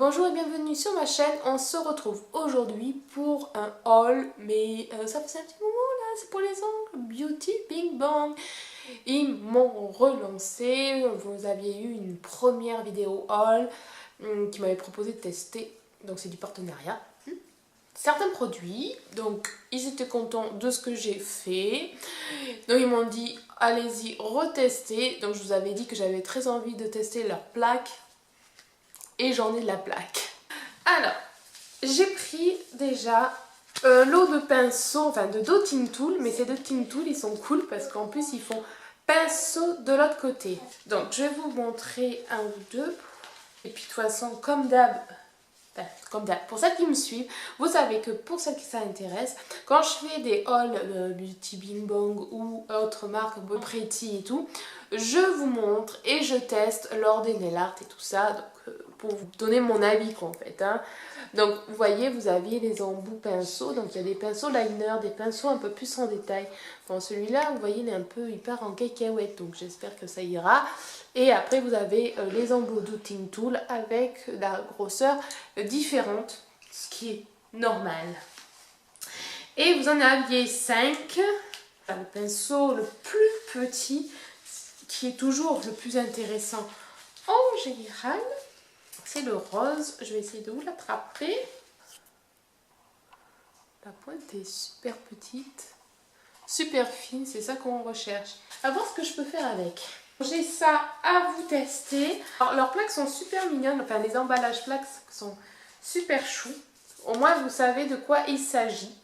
Bonjour et bienvenue sur ma chaîne. On se retrouve aujourd'hui pour un haul, mais ça faisait un petit moment là, c'est pour les ongles, Beauty Bing Bang. Ils m'ont relancé, vous aviez eu une première vidéo haul qui m'avait proposé de tester, donc c'est du partenariat. Certains produits, donc ils étaient contents de ce que j'ai fait, donc ils m'ont dit allez-y retester, donc je vous avais dit que j'avais très envie de tester leur plaque et j'en ai de la plaque. Alors, j'ai pris déjà l'eau de pinceau, enfin de Dotting Tool, mais ces Dotting Tool ils sont cool parce qu'en plus ils font pinceau de l'autre côté. Donc je vais vous montrer un ou deux. Et puis de toute façon, comme d'hab, pour celles qui me suivent, vous savez que pour celles qui ça intéresse, quand je fais des hauls Beauty Bing Bang ou autres marques, Pretty et tout, je vous montre et je teste lors des nail art et tout ça, donc pour vous donner mon avis quoi, en fait. Hein. Donc vous voyez, vous aviez les embouts pinceaux, donc il y a des pinceaux liner, des pinceaux un peu plus en détail. Bon, celui-là, vous voyez, il est un peu, il part en cacahuète, donc j'espère que ça ira. Et après, vous avez les embouts Dotting Tool avec la grosseur différente, ce qui est normal. Et vous en aviez 5. Le pinceau le plus petit, qui est toujours le plus intéressant en général, c'est le rose. Je vais essayer de vous l'attraper. La pointe est super petite, super fine, c'est ça qu'on recherche. À voir ce que je peux faire avec. J'ai ça à vous tester. Alors, leurs plaques sont super mignonnes, enfin les emballages plaques sont super choux. Au moins vous savez de quoi il s'agit.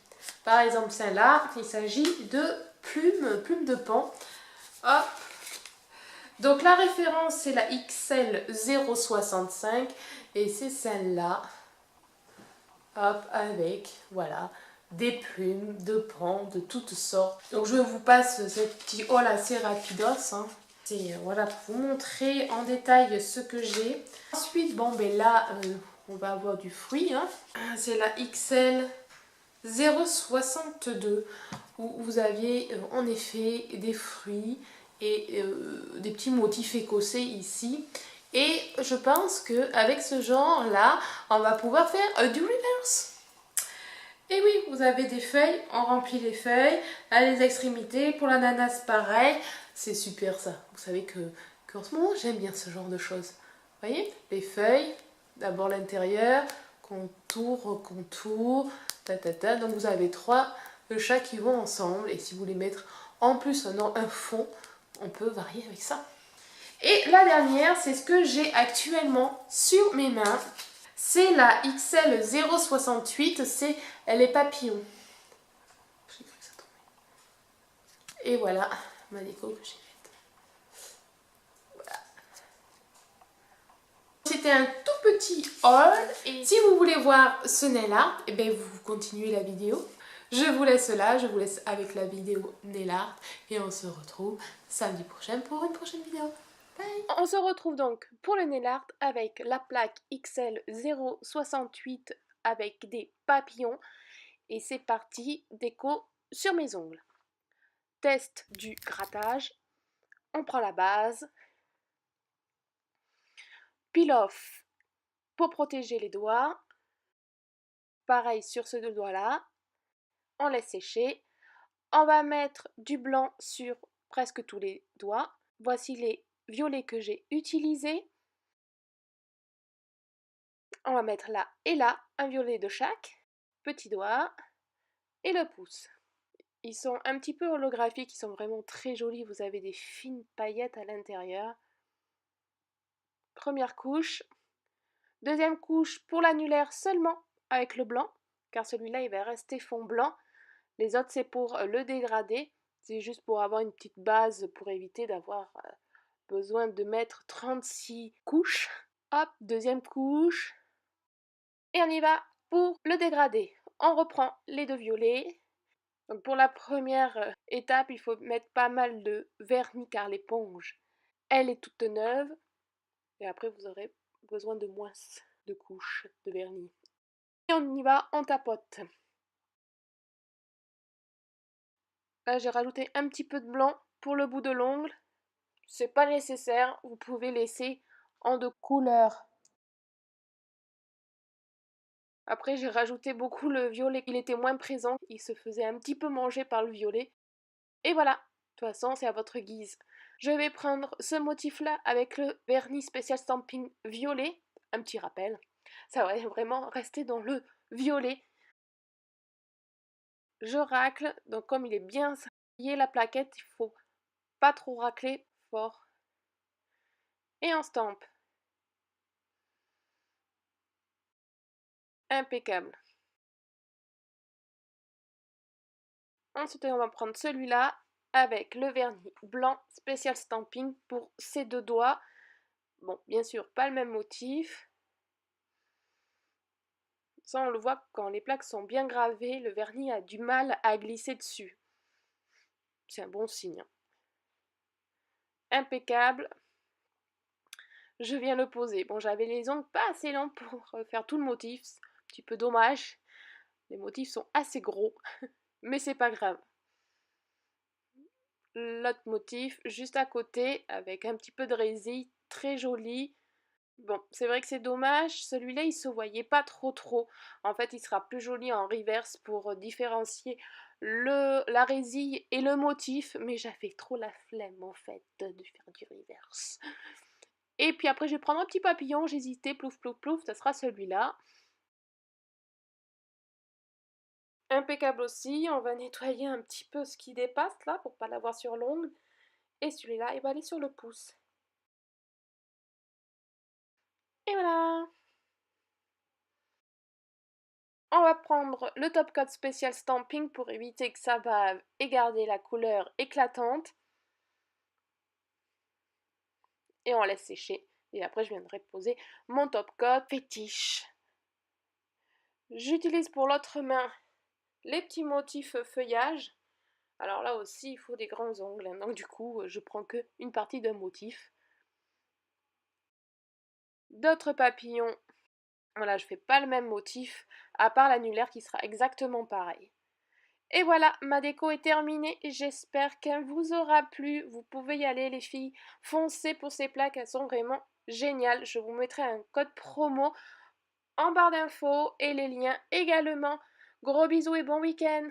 Par exemple celle-là, il s'agit de plumes de pan. Hop. Donc la référence c'est la XL 065 et c'est celle-là. Hop, avec, voilà, des plumes de pan de toutes sortes. Donc je vous passe ce petit haul assez rapidos. Hein. C'est voilà, pour vous montrer en détail ce que j'ai. Ensuite, bon ben là, on va avoir du fruit. Hein. C'est la XL 062 où vous aviez en effet des fruits et des petits motifs écossais ici. Et je pense qu'avec ce genre-là, on va pouvoir faire du reverse. Et oui, vous avez des feuilles, on remplit les feuilles à les extrémités. Pour l'ananas, pareil. C'est super ça. Vous savez qu'en ce moment, j'aime bien ce genre de choses. Vous voyez, les feuilles, d'abord l'intérieur, contour, contour, ta. Donc vous avez 3 de chaque qui vont ensemble. Et si vous voulez mettre en plus un fond, on peut varier avec ça. Et la dernière, c'est ce que j'ai actuellement sur mes mains. C'est la XL 068, c'est les papillons. J'ai cru que ça tombait. Et voilà ma déco que j'ai faite. Voilà. C'était un tout petit haul. Et si vous voulez voir ce nail art, et bien vous continuez la vidéo. Je vous laisse là, je vous laisse avec la vidéo nail art. Et on se retrouve samedi prochain pour une prochaine vidéo. Bye. On se retrouve donc pour le nail art avec la plaque XL 068 avec des papillons. Et c'est parti, déco sur mes ongles. Test du grattage. On prend la base. Peel off pour protéger les doigts. Pareil sur ce doigt-là. On laisse sécher. On va mettre du blanc sur presque tous les doigts. Voici les violets que j'ai utilisés. On va mettre là et là un violet de chaque. Petit doigt et le pouce. Ils sont un petit peu holographiques, ils sont vraiment très jolis. Vous avez des fines paillettes à l'intérieur. Première couche. Deuxième couche pour l'annulaire seulement avec le blanc, car celui-là il va rester fond blanc. Les autres c'est pour le dégradé. C'est juste pour avoir une petite base pour éviter d'avoir besoin de mettre 36 couches. Hop, deuxième couche. Et on y va pour le dégradé. On reprend les deux violets. Donc pour la première étape, il faut mettre pas mal de vernis car l'éponge, elle est toute neuve. Et après, vous aurez besoin de moins de couches de vernis. Et on y va, on tapote. Là, j'ai rajouté un petit peu de blanc pour le bout de l'ongle. C'est pas nécessaire, vous pouvez laisser en 2 couleurs. Après, j'ai rajouté beaucoup le violet, il était moins présent, il se faisait un petit peu manger par le violet. Et voilà, de toute façon, c'est à votre guise. Je vais prendre ce motif-là avec le vernis Special Stamping violet, un petit rappel. Ça va vraiment rester dans le violet. Je racle, donc comme il est bien scié la plaquette, il faut pas trop racler fort. Et on stampe. Impeccable. Ensuite, on va prendre celui-là avec le vernis blanc Special Stamping pour ces deux doigts. Bon, bien sûr, pas le même motif. Ça, on le voit quand les plaques sont bien gravées, le vernis a du mal à glisser dessus. C'est un bon signe. Impeccable. Je viens le poser. Bon, j'avais les ongles pas assez longs pour faire tout le motif. C'est un petit peu dommage. Les motifs sont assez gros, mais c'est pas grave. L'autre motif juste à côté avec un petit peu de résille, très joli. Bon, c'est vrai que c'est dommage, celui-là il se voyait pas trop. En fait, il sera plus joli en reverse pour différencier la résille et le motif, mais j'avais trop la flemme en fait de faire du reverse. Et puis après, je vais prendre un petit papillon, j'hésitais, plouf, ça sera celui-là. Impeccable aussi, on va nettoyer un petit peu ce qui dépasse là pour pas l'avoir sur l'ongle. Et celui-là, il va aller sur le pouce. Et voilà! On va prendre le top coat spécial stamping pour éviter que ça bave et garder la couleur éclatante. Et on laisse sécher. Et après, je viendrai poser mon top coat fétiche. J'utilise pour l'autre main les petits motifs feuillage. Alors là aussi, il faut des grands ongles. Hein. Donc du coup, je prends que une partie d'un motif. D'autres papillons. Voilà, je fais pas le même motif, à part l'annulaire qui sera exactement pareil. Et voilà, ma déco est terminée. J'espère qu'elle vous aura plu. Vous pouvez y aller les filles. Foncez pour ces plaques, elles sont vraiment géniales. Je vous mettrai un code promo en barre d'infos et les liens également. Gros bisous et bon week-end!